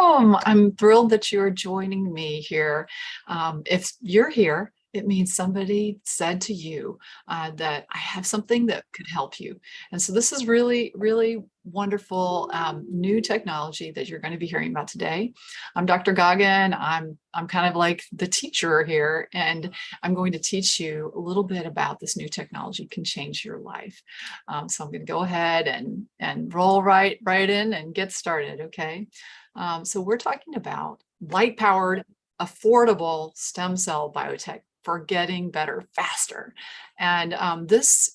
welcome. I'm thrilled that you are joining me here. If you're here, it means somebody said to you that I have something that could help you. And so this is really, really wonderful new technology that you're going to be hearing about today. I'm Dr. Goggin. I'm kind of like the teacher here, and I'm going to teach you a little bit about this new technology can change your life. So I'm going to go ahead and roll right in and get started. Okay. So we're talking about light-powered, affordable stem cell biotech for getting better faster. And this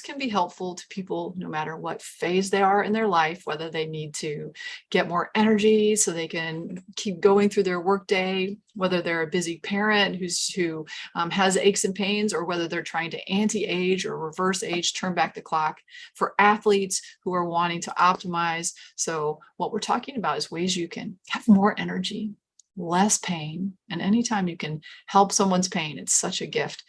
can be helpful to people no matter what phase they are in their life, whether they need to get more energy so they can keep going through their workday, whether they're a busy parent who has aches and pains, or whether they're trying to anti-age or reverse age, turn back the clock, for athletes who are wanting to optimize. So what we're talking about is ways you can have more energy, less pain, and anytime you can help someone's pain, it's such a gift.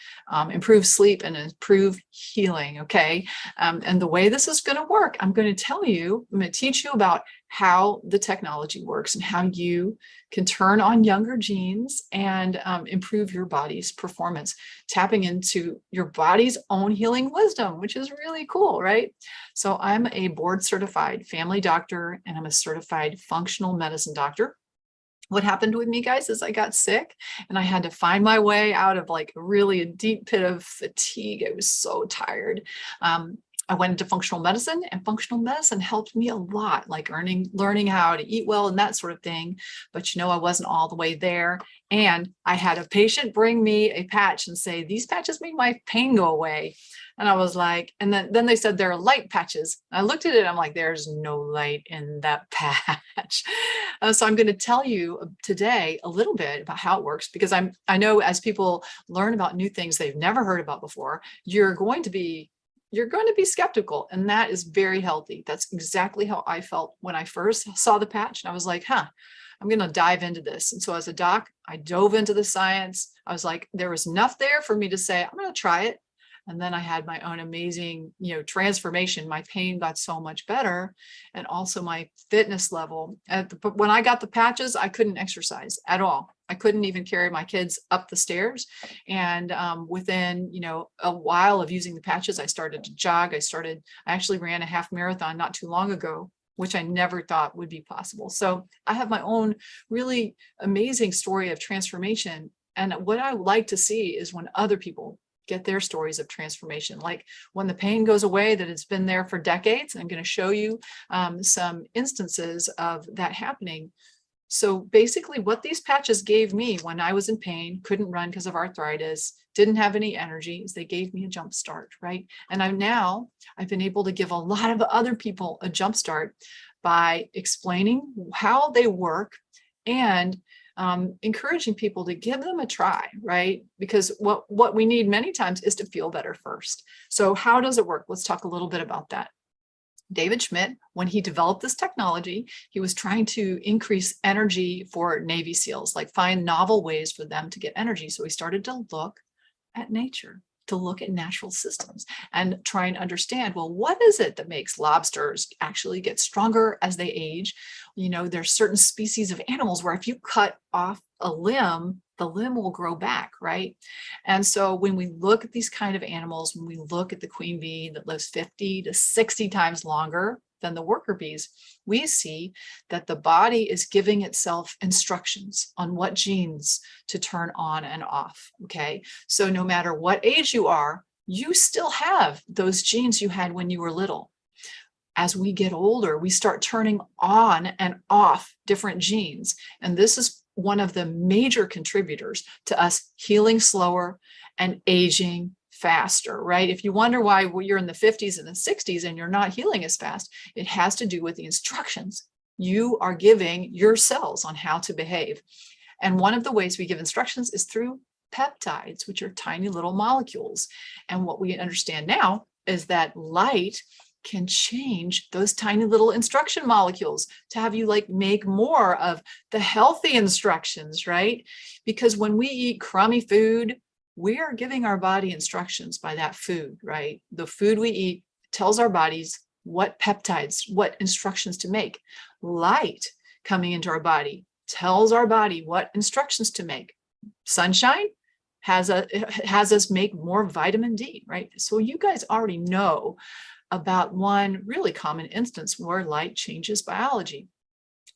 Improve sleep and improve healing. Okay. And the way this is going to work, I'm going to teach you about how the technology works and how you can turn on younger genes and improve your body's performance, tapping into your body's own healing wisdom, which is really cool, right? So I'm a board certified family doctor, and I'm a certified functional medicine doctor. What happened with me, guys, is I got sick and I had to find my way out of like really a deep pit of fatigue. I was so tired. I went into functional medicine, and functional medicine helped me a lot, like learning how to eat well and that sort of thing. But I wasn't all the way there. And I had a patient bring me a patch and say, "These patches made my pain go away." And I was like, and then they said they're light patches. I looked at it, I'm like, there's no light in that patch. So I'm going to tell you today a little bit about how it works, because I know as people learn about new things they've never heard about before, you're going to be skeptical, and that is very healthy. That's exactly how I felt when I first saw the patch, and I was like, I'm going to dive into this. And so as a doc, I dove into the science. I was like, there was enough there for me to say, I'm going to try it. And then I had my own amazing, transformation. My pain got so much better, and also my fitness level. But when I got the patches, I couldn't exercise at all. I couldn't even carry my kids up the stairs. And within, a while of using the patches, I started to jog. I actually ran a half marathon not too long ago, which I never thought would be possible. So I have my own really amazing story of transformation. And what I like to see is when other people get their stories of transformation, like when the pain goes away, that it's been there for decades. I'm going to show you some instances of that happening. So basically what these patches gave me when I was in pain, couldn't run because of arthritis, didn't have any energy, is they gave me a jump start, right? And I've been able to give a lot of other people a jump start by explaining how they work and encouraging people to give them a try, right? Because what we need many times is to feel better first. So how does it work? Let's talk a little bit about that. David Schmidt, when he developed this technology, he was trying to increase energy for Navy SEALs, like find novel ways for them to get energy. So he started to look at nature, to look at natural systems and try and understand, well, what is it that makes lobsters actually get stronger as they age? There's certain species of animals where if you cut off a limb, the limb will grow back, right? And so when we look at these kind of animals, when we look at the queen bee that lives 50 to 60 times longer than the worker bees, we see that the body is giving itself instructions on what genes to turn on and off, okay? So no matter what age you are, you still have those genes you had when you were little. As we get older, we start turning on and off different genes. And this is one of the major contributors to us healing slower and aging faster, right? If you wonder why you're in the 50s and the 60s and you're not healing as fast, it has to do with the instructions you are giving your cells on how to behave. And one of the ways we give instructions is through peptides, which are tiny little molecules. And what we understand now is that light can change those tiny little instruction molecules to have you make more of the healthy instructions, right? Because when we eat crummy food, we are giving our body instructions by that food, right? The food we eat tells our bodies what peptides, what instructions to make. Light coming into our body, tells our body what instructions to make. Sunshine has us make more vitamin D, right? So you guys already know about one really common instance where light changes biology.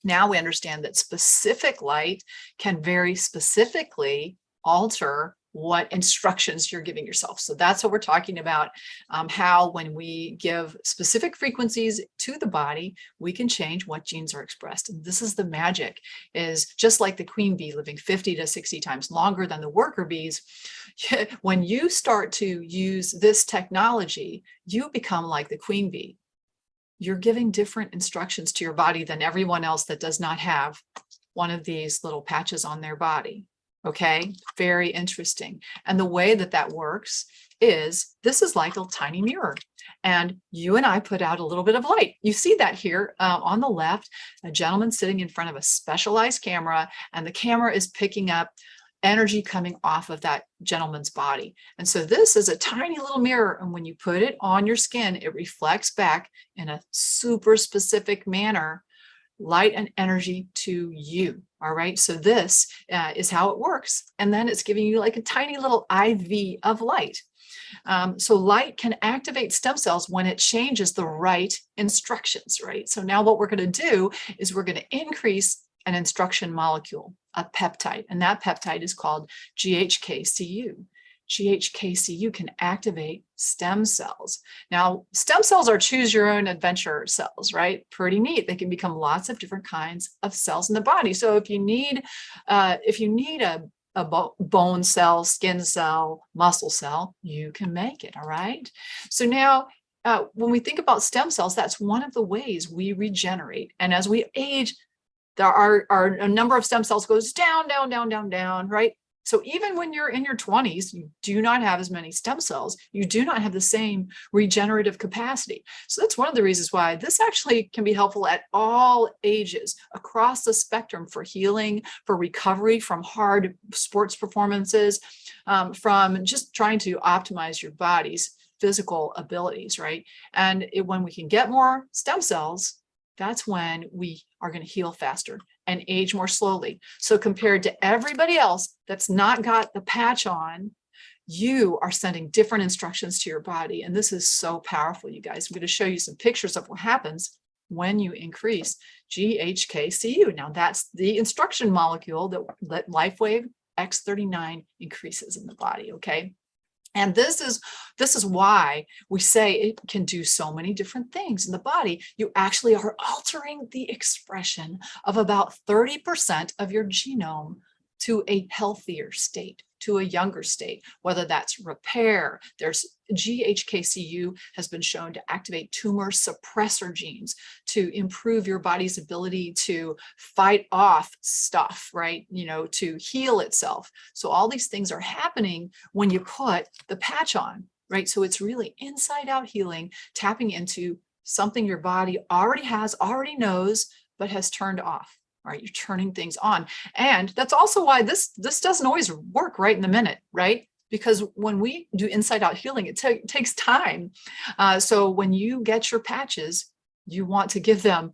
Now we understand that specific light can very specifically alter what instructions you're giving yourself. So that's what we're talking about, how when we give specific frequencies to the body, we can change what genes are expressed. And this is the magic, is just like the queen bee living 50 to 60 times longer than the worker bees. When you start to use this technology, you become like the queen bee. You're giving different instructions to your body than everyone else that does not have one of these little patches on their body. Okay, very interesting. And the way that that works is, this is like a tiny mirror, and you and I put out a little bit of light. You see that here on the left, a gentleman sitting in front of a specialized camera, and the camera is picking up energy coming off of that gentleman's body. And so this is a tiny little mirror, and when you put it on your skin, it reflects back in a super specific manner light and energy to you. All right, so this is how it works. And then it's giving you like a tiny little IV of light. So light can activate stem cells when it changes the right instructions, right? So now what we're going to do is we're going to increase an instruction molecule, a peptide, and that peptide is called GHK-Cu. GHK-Cu can activate stem cells. Now, stem cells are choose your own adventure cells, right? Pretty neat. They can become lots of different kinds of cells in the body. So if you need a bone cell, skin cell, muscle cell, you can make it, all right? So now, when we think about stem cells, that's one of the ways we regenerate. And as we age, there are a number of stem cells goes down, down, down, down, down, right? So even when you're in your 20s, you do not have as many stem cells. You do not have the same regenerative capacity. So that's one of the reasons why this actually can be helpful at all ages, across the spectrum, for healing, for recovery from hard sports performances, from just trying to optimize your body's physical abilities, right? And when we can get more stem cells, that's when we are going to heal faster and age more slowly. So compared to everybody else that's not got the patch on, you are sending different instructions to your body. And this is so powerful, you guys. I'm going to show you some pictures of what happens when you increase GHK-Cu. Now that's the instruction molecule that Lifewave X39 increases in the body, okay? And this is why we say it can do so many different things in the body. You actually are altering the expression of about 30% of your genome to a healthier state, to a younger state, whether that's repair. There's GHK-Cu has been shown to activate tumor suppressor genes to improve your body's ability to fight off stuff, right? You know, to heal itself. So all these things are happening when you put the patch on, right? So it's really inside out healing, tapping into something your body already has, already knows, but has turned off. Right, you're turning things on. And that's also why this doesn't always work right in the minute, right? Because when we do inside out healing, it takes time. So when you get your patches, you want to give them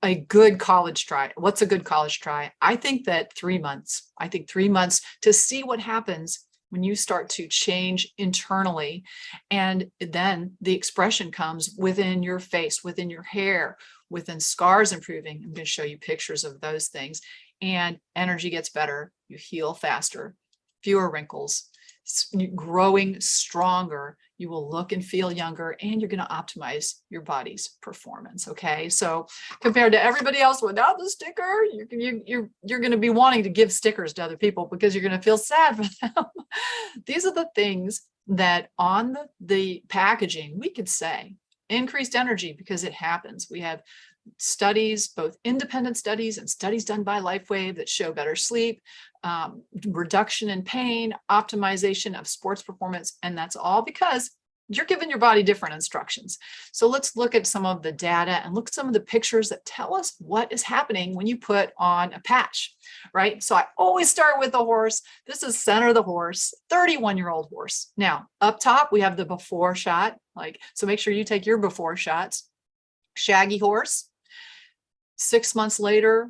a good college try. What's a good college try? I think that 3 months. I think 3 months to see what happens when you start to change internally. And then the expression comes within your face, within your hair, within scars improving. I'm going to show you pictures of those things. And energy gets better. You heal faster, fewer wrinkles, growing stronger. You will look and feel younger, and you're going to optimize your body's performance. Okay, so compared to everybody else without the sticker, you're going to be wanting to give stickers to other people because you're going to feel sad for them. These are the things that on the packaging we could say increased energy, because it happens. We have studies, both independent studies and studies done by Lifewave, that show better sleep, reduction in pain, optimization of sports performance, and that's all because you're giving your body different instructions. So let's look at some of the data and look at some of the pictures that tell us what is happening when you put on a patch, right? So I always start with the horse. This is center of the horse, 31-year-old horse. Now, up top, we have the before shot, so make sure you take your before shots. Shaggy horse. 6 months later,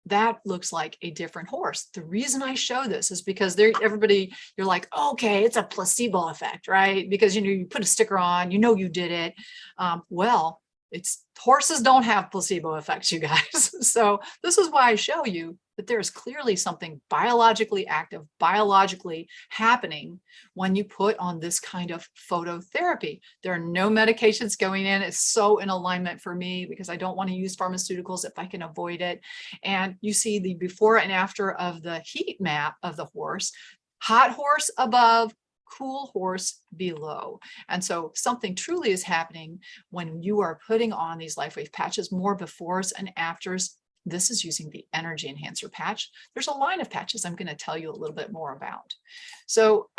that looks like a different horse. The reason I show this is because you're like, okay, it's a placebo effect, right? Because, you put a sticker on, you did it. Well, horses don't have placebo effects, you guys. So this is why I show you that there's clearly something biologically active, biologically happening when you put on this kind of phototherapy. There are no medications going in. It's so in alignment for me because I don't want to use pharmaceuticals if I can avoid it. And you see the before and after of the heat map of the horse, hot horse above, cool horse below. And so something truly is happening when you are putting on these LifeWave patches, more befores and afters. This is using the energy enhancer patch. There's a line of patches I'm going to tell you a little bit more about. So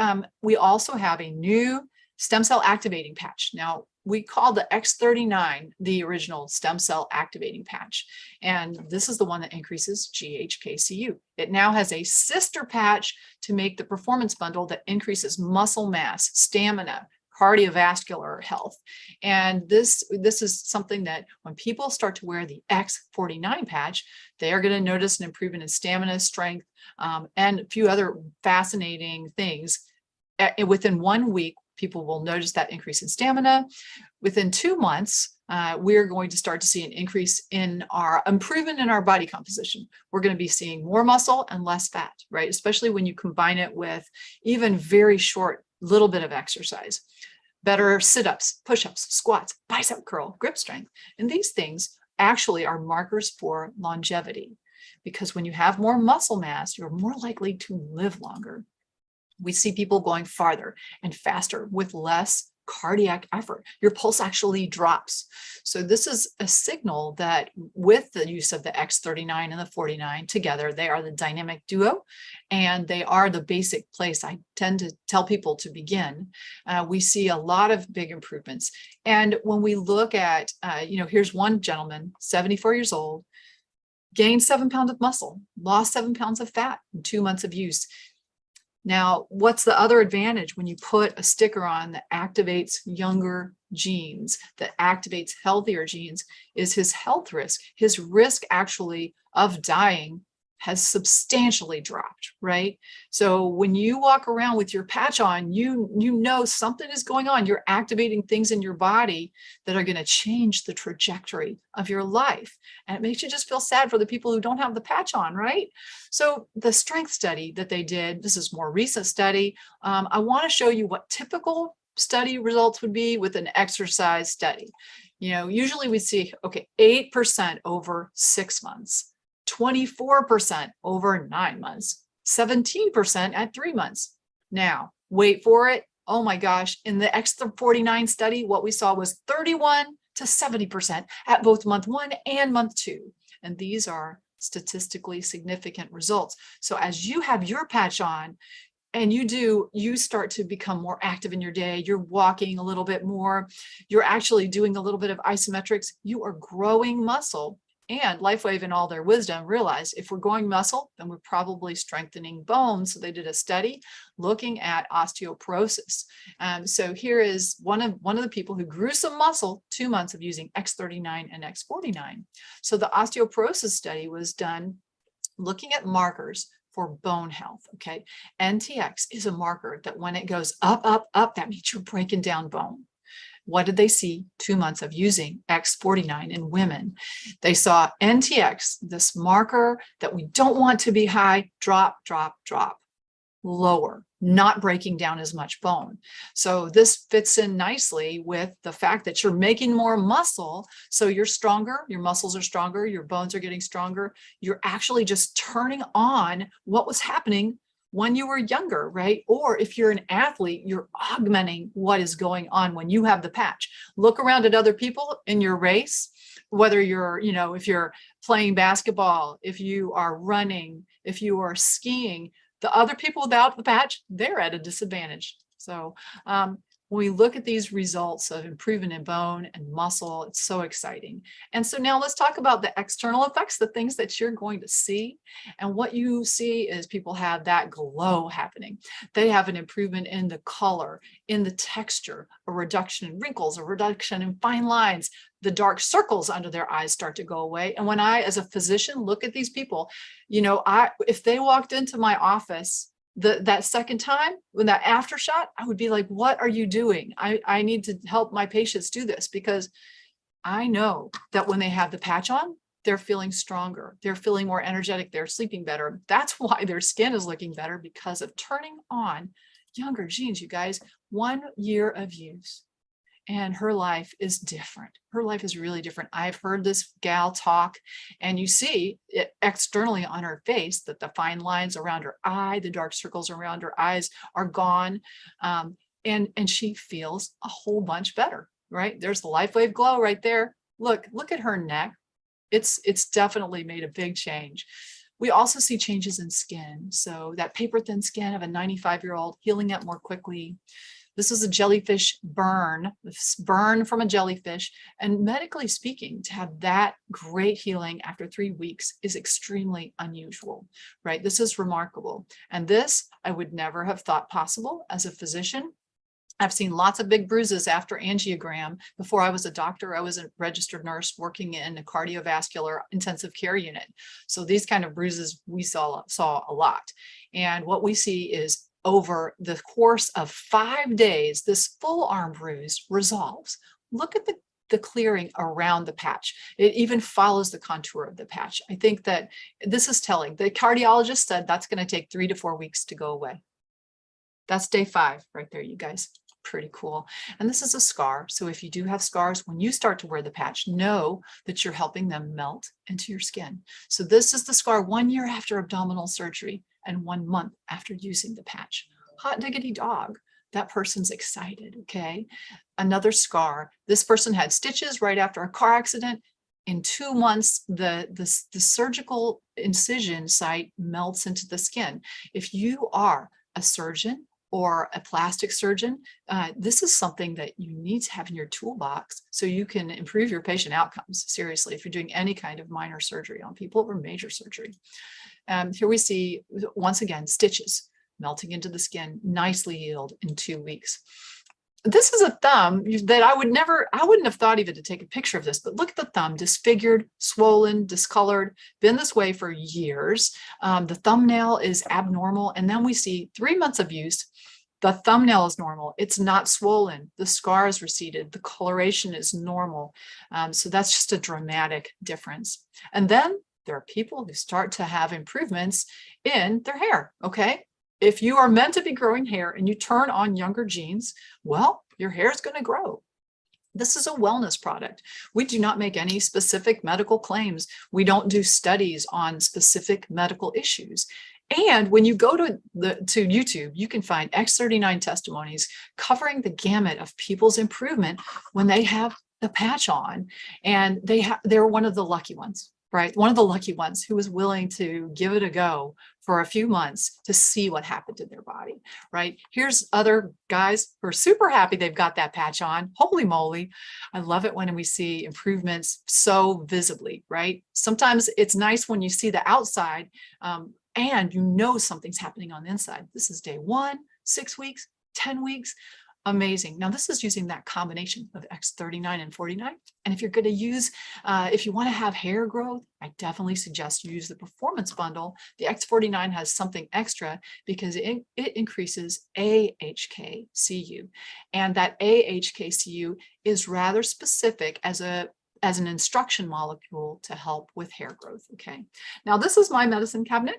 we also have a new stem cell activating patch. Now, we call the X39 the original stem cell activating patch. And this is the one that increases GHK-Cu. It now has a sister patch to make the performance bundle that increases muscle mass, stamina, cardiovascular health. And this is something that when people start to wear the X39 patch, they are going to notice an improvement in stamina, strength, and a few other fascinating things. Within 1 week, people will notice that increase in stamina. Within 2 months, we're going to start to see an improvement in our body composition. We're going to be seeing more muscle and less fat, right? Especially when you combine it with even very short little bit of exercise. Better sit-ups, push-ups, squats, bicep curl, grip strength. And these things actually are markers for longevity, because when you have more muscle mass, you're more likely to live longer. We see people going farther and faster with less cardiac effort. Your pulse actually drops. So this is a signal that with the use of the X39 and the 49 together, they are the dynamic duo, and they are the basic place I tend to tell people to begin. We see a lot of big improvements. And when we look at, here's one gentleman, 74 years old, gained 7 pounds of muscle, lost 7 pounds of fat in 2 months of use. Now, what's the other advantage when you put a sticker on that activates younger genes, that activates healthier genes, is his health risk. His risk actually of dying has substantially dropped, right? So when you walk around with your patch on, you know something is going on. You're activating things in your body that are going to change the trajectory of your life. And it makes you just feel sad for the people who don't have the patch on, right? So the strength study that they did, this is more recent study. I want to show you what typical study results would be with an exercise study. Usually we see, 8% over 6 months. 24% over 9 months, 17% at 3 months. Now, wait for it. Oh my gosh. In the X49 study, what we saw was 31 to 70% at both month 1 and month 2. And these are statistically significant results. So as you have your patch on, and you start to become more active in your day, you're walking a little bit more, you're actually doing a little bit of isometrics, you are growing muscle. And Lifewave, in all their wisdom, realized if we're growing muscle, then we're probably strengthening bones. So they did a study looking at osteoporosis. So here is one of the people who grew some muscle, 2 months of using X39 and X49. So the osteoporosis study was done looking at markers for bone health. Okay, NTX is a marker that when it goes up, up, up, that means you're breaking down bone. What did they see 2 months of using X49 in women? They saw NTX, this marker that we don't want to be high, drop, drop, drop, lower, not breaking down as much bone. So this fits in nicely with the fact that you're making more muscle. So you're stronger, your muscles are stronger, your bones are getting stronger. You're actually just turning on what was happening when you were younger, right? Or if you're an athlete, you're augmenting what is going on when you have the patch. Look around at other people in your race, whether you're, if you're playing basketball, if you are running, if you are skiing, the other people without the patch, they're at a disadvantage. So when we look at these results of improvement in bone and muscle, it's so exciting. And so now let's talk about the external effects, the things that you're going to see. And what you see is people have that glow happening. They have an improvement in the color, in the texture, a reduction in wrinkles, a reduction in fine lines. The dark circles under their eyes start to go away. And when I, as a physician, look at these people, you know, if they walked into my office that second time, when that after shot, I would be like, what are you doing? I need to help my patients do this, because I know that when they have the patch on, they're feeling stronger. They're feeling more energetic. They're sleeping better. That's why their skin is looking better, because of turning on younger genes, you guys. 1 year of use, and her life is different. Her life is really different. I've heard this gal talk, and you see it externally on her face that the fine lines around her eye, the dark circles around her eyes are gone. And she feels a whole bunch better, right? There's the Lifewave glow right there. Look at her neck. It's definitely made a big change. We also see changes in skin. So that paper thin skin of a 95-year-old healing up more quickly. This is a jellyfish burn, this burn from a jellyfish. And medically speaking, to have that great healing after 3 weeks is extremely unusual, right? This is remarkable. And this, I would never have thought possible as a physician. I've seen lots of big bruises after angiogram. Before I was a doctor, I was a registered nurse working in a cardiovascular intensive care unit. So these kind of bruises we saw a lot. And what we see is, over the course of 5 days, this full arm bruise resolves. Look at the clearing around the patch. It even follows the contour of the patch. I think that this is telling. The cardiologist said that's going to take 3 to 4 weeks to go away. That's day 5 right there, you guys. Pretty cool. And this is a scar. So if you do have scars, when you start to wear the patch, know that you're helping them melt into your skin. So this is the scar 1 year after abdominal surgery and 1 month after using the patch. Hot diggity dog. That person's excited, okay? Another scar. This person had stitches right after a car accident. In 2 months, the surgical incision site melts into the skin. If you are a surgeon or a plastic surgeon, this is something that you need to have in your toolbox so you can improve your patient outcomes. Seriously, if you're doing any kind of minor surgery on people or major surgery. Here we see, once again, stitches melting into the skin, nicely healed in 2 weeks. This is a thumb that I wouldn't have thought even to take a picture of this, but look at the thumb, disfigured, swollen, discolored, been this way for years. The thumbnail is abnormal. And then we see 3 months of use. The thumbnail is normal. It's not swollen. The scar is receded. The coloration is normal. So that's just a dramatic difference. And then there are people who start to have improvements in their hair, okay? If you are meant to be growing hair and you turn on younger genes, well, your hair is going to grow. This is a wellness product. We do not make any specific medical claims. We don't do studies on specific medical issues. And when you go to YouTube, you can find X39 testimonies covering the gamut of people's improvement when they have the patch on. And they're one of the lucky ones, right? One of the lucky ones who was willing to give it a go for a few months to see what happened to their body, right? Here's other guys who are super happy they've got that patch on. Holy moly. I love it when we see improvements so visibly, right? Sometimes it's nice when you see the outside and you know something's happening on the inside. This is day 1, 6 weeks, 10 weeks. Amazing. Now this is using that combination of X39 and 49. And if you're going to use, if you want to have hair growth, I definitely suggest you use the performance bundle. The X49 has something extra because it increases AHK-Cu. And that AHK-Cu is rather specific as an instruction molecule to help with hair growth, okay? Now, this is my medicine cabinet.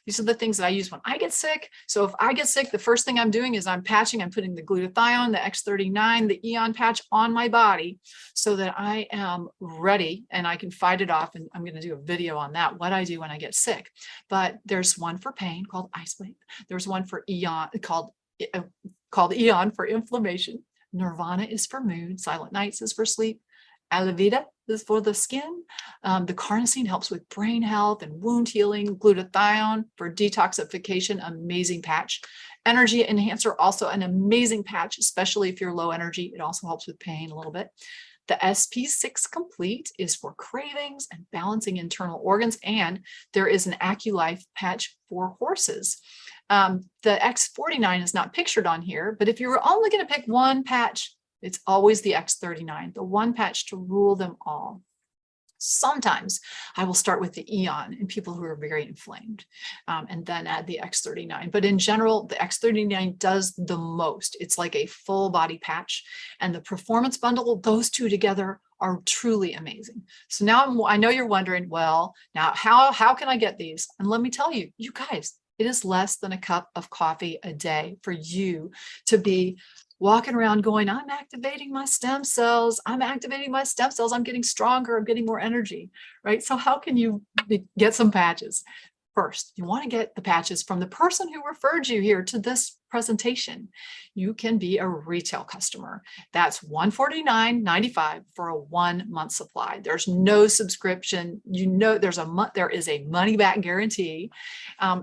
These are the things that I use when I get sick. So if I get sick, the first thing I'm doing is I'm putting the glutathione, the X39, the Eon patch on my body so that I am ready and I can fight it off. And I'm going to do a video on that, what I do when I get sick. But there's one for pain called Icewave. There's one for Eon called Eon for inflammation. Nirvana is for mood. Silent Nights is for sleep. Alavida is for the skin. The carnosine helps with brain health and wound healing. Glutathione for detoxification, amazing patch. Energy enhancer, also an amazing patch, especially if you're low energy. It also helps with pain a little bit. The SP6 Complete is for cravings and balancing internal organs, and there is an AccuLife patch for horses. The X49 is not pictured on here, but if you were only going to pick one patch, it's always the X39, the one patch to rule them all. Sometimes I will start with the Eon in people who are very inflamed, and then add the X39. But in general, the X39 does the most. It's like a full body patch, and the performance bundle, those two together are truly amazing. So now I know you're wondering, well, now how can I get these? And let me tell you, you guys, it is less than a cup of coffee a day for you to be walking around going, I'm activating my stem cells. I'm activating my stem cells. I'm getting stronger. I'm getting more energy, right? So how can you get some patches? First, you want to get the patches from the person who referred you here to this presentation. You can be a retail customer. That's $149.95 for a 1 month supply. There's no subscription. You know, there is a money back guarantee.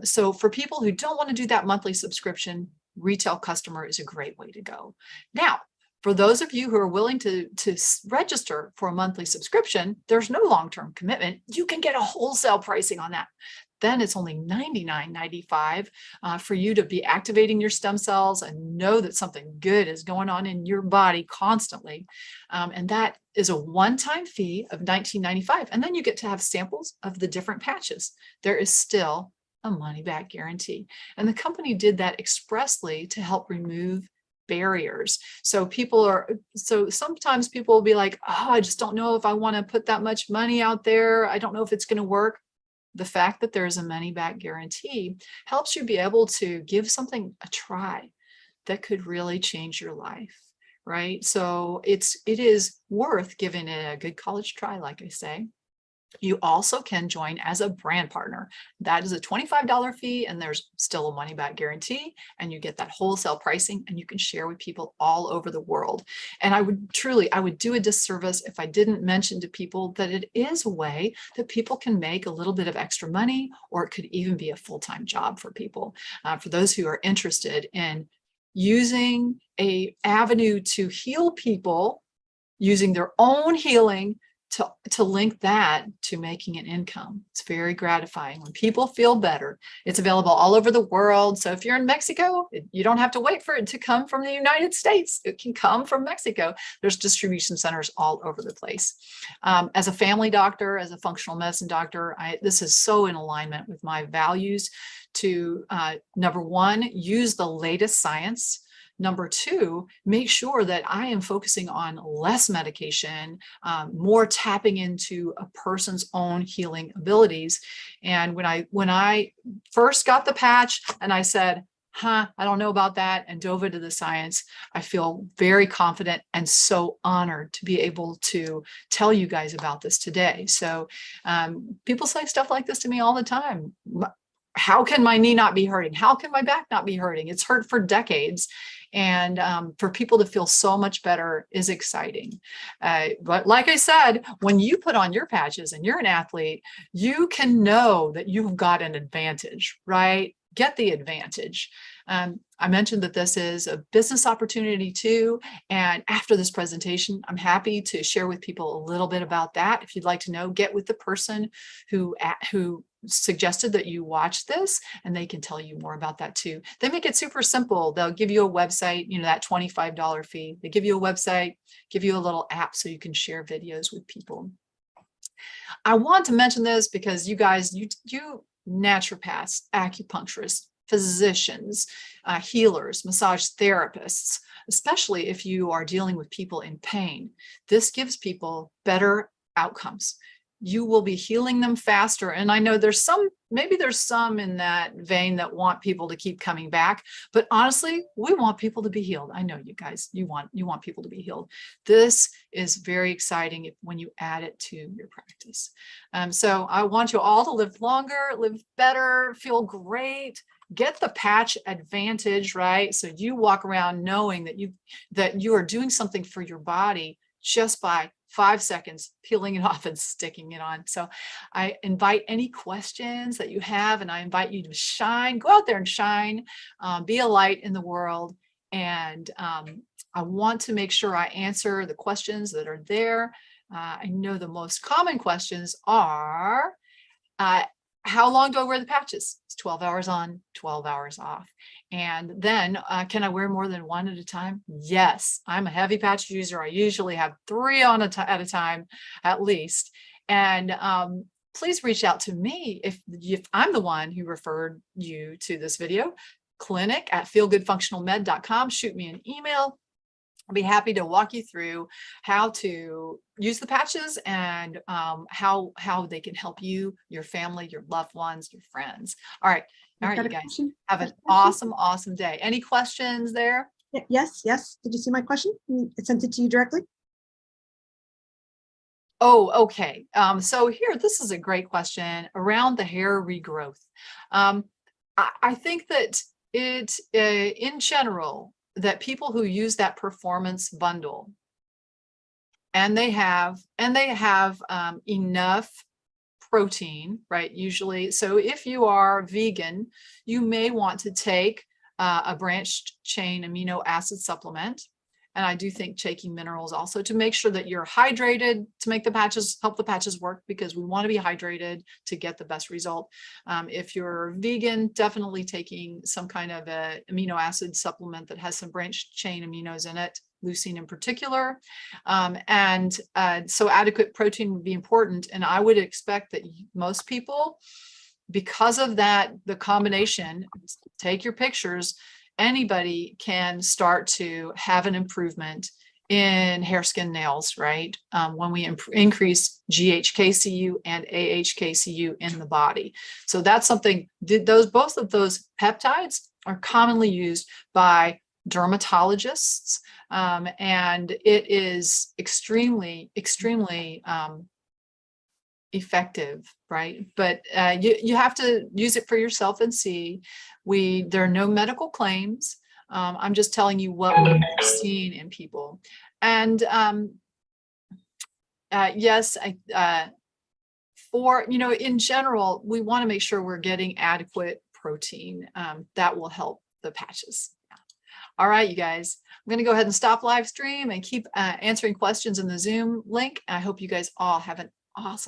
So for people who don't want to do that monthly subscription, retail customer is a great way to go. Now, for those of you who are willing to register for a monthly subscription, there's no long-term commitment. You can get a wholesale pricing on that. Then it's only $99.95 for you to be activating your stem cells and know that something good is going on in your body constantly. And that is a one-time fee of $19.95. And then you get to have samples of the different patches. There is still a money-back guarantee. And the company did that expressly to help remove barriers. So sometimes people will be like, oh, I just don't know if I want to put that much money out there. I don't know if it's going to work. The fact that there's a money-back guarantee helps you be able to give something a try that could really change your life, right? So it is worth giving it a good college try, like I say. You also can join as a brand partner. That is a $25 fee, and there's still a money-back guarantee, and you get that wholesale pricing, and you can share with people all over the world. And I would do a disservice if I didn't mention to people that it is a way that people can make a little bit of extra money, or it could even be a full-time job for people. For those who are interested in using an avenue to heal people, using their own healing, to link that to making an income. It's very gratifying when people feel better. It's available all over the world. So if you're in Mexico, you don't have to wait for it to come from the United States. It can come from Mexico. There's distribution centers all over the place. As a family doctor, as a functional medicine doctor, this is so in alignment with my values to, number one, use the latest science. Number two, make sure that I am focusing on less medication, more tapping into a person's own healing abilities. And when I first got the patch and I said, I don't know about that, and dove into the science, I feel very confident and so honored to be able to tell you guys about this today. So people say stuff like this to me all the time. How can my knee not be hurting? How can my back not be hurting? It's hurt for decades. And for people to feel so much better is exciting. But like I said, when you put on your patches and you're an athlete, you can know that you've got an advantage, right? Get the advantage. I mentioned that this is a business opportunity too. And after this presentation, I'm happy to share with people a little bit about that. If you'd like to know, get with the person who suggested that you watch this, and they can tell you more about that too. They make it super simple. They'll give you a website, that $25 fee. They give you a website, give you a little app so you can share videos with people. I want to mention this because you guys, you naturopaths, acupuncturists, physicians, healers, massage therapists, especially if you are dealing with people in pain, this gives people better outcomes. You will be healing them faster. And I know maybe there's some in that vein that want people to keep coming back, but honestly, we want people to be healed. I know you guys, you want people to be healed. This is very exciting when you add it to your practice. So I want you all to live longer, live better, feel great, get the patch advantage, right? So you walk around knowing that you are doing something for your body just by 5 seconds peeling it off and sticking it on. So I invite any questions that you have, and I invite you to shine, go out there and shine, be a light in the world. And I want to make sure I answer the questions that are there. I know the most common questions are, how long do I wear the patches? It's 12 hours on, 12 hours off. And then can I wear more than one at a time? Yes, I'm a heavy patch user. I usually have 3 on at a time, at least. And please reach out to me if I'm the one who referred you to this video. clinic@feelgoodfunctionalmed.com. Shoot me an email. I'll be happy to walk you through how to use the patches and how they can help you, your family, your loved ones, your friends. All right, you guys have an awesome day. Any questions there? Yes. Did you see my question? I sent it to you directly. Oh, okay. So here, this is a great question around the hair regrowth. I think that in general, that people who use that performance bundle and they have enough protein, right? Usually, so if you are vegan, you may want to take a branched chain amino acid supplement. And I do think taking minerals also to make sure that you're hydrated to make the patches, help the patches work, because we want to be hydrated to get the best result. If you're vegan, definitely taking some kind of a amino acid supplement that has some branched chain aminos in it, leucine in particular. So adequate protein would be important. And I would expect that most people, because of that, the combination, take your pictures, anybody can start to have an improvement in hair, skin, nails, right? When we increase GHK-Cu and AHK-Cu in the body. So that's something, both of those peptides are commonly used by dermatologists. And it is extremely effective, right? But you have to use it for yourself and see. There are no medical claims. I'm just telling you what we've seen in people. And yes, in general, we want to make sure we're getting adequate protein. That will help the patches. All right, you guys, I'm going to go ahead and stop live stream and keep answering questions in the Zoom link. I hope you guys all have an awesome